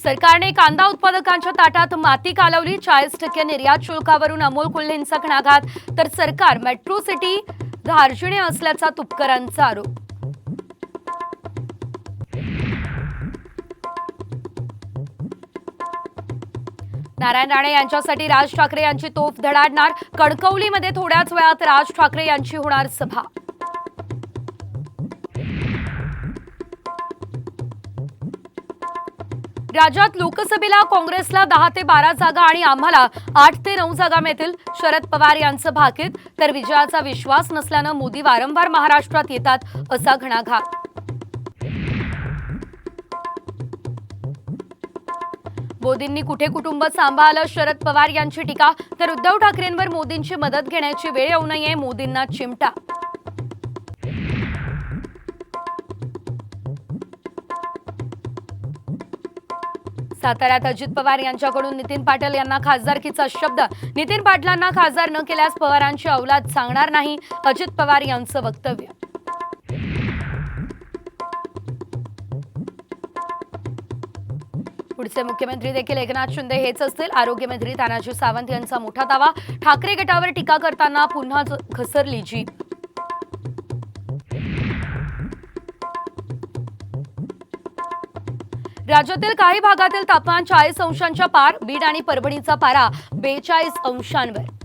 सरकारने कांदा उत्पादकांच्या ताटात माती कालवली. 40% निर्यात शुल्कावरून अमोल कोल्हेंचा घणाघात. तर सरकार मेट्रो सिटी धार्जिणे असल्याचा तुपकरांचा आरोप. नारायण राणे यांच्यासाठी राज ठाकरे यांची तोफ धडाडणार. कणकवलीमध्ये थोड्याच वेळात राज ठाकरे यांची होणार सभा. राज्यात लोकसभेला काँग्रेसला 10 ते 12 जागा आणि आम्हाला 8 ते 9 जागा मिळतील. शरद पवार यांचं भाकीत. तर विजयाचा विश्वास नसल्यानं मोदी वारंवार महाराष्ट्रात येतात असा घणाघात. मोदींनी कुठे कुटुंब सांभाळलं, शरद पवार यांची टीका. तर उद्धव ठाकरेंवर मोदींची मदत घेण्याची वेळ येऊ नये, मोदींना चिमटा. साताऱ्यात अजित पवार यांच्याकडून नितीन पाटील यांना खासदारकीचा शब्द. नितीन पाटलांना खासदार न केल्यास पवारांची औलाद सांगणार नाही, अजित पवार यांचं वक्तव्य. पुढचे मुख्यमंत्री देखील एकनाथ शिंदे हेच असतील. आरोग्यमंत्री तानाजी सावंत यांचा मोठा दावा. ठाकरे गटावर टीका करताना पुन्हा घसरली जीभ. राज्यातील काही भागातील तापमान 40 अंशांच्या पार. बीड आणि परभणीचा पारा 42 अंशांवर.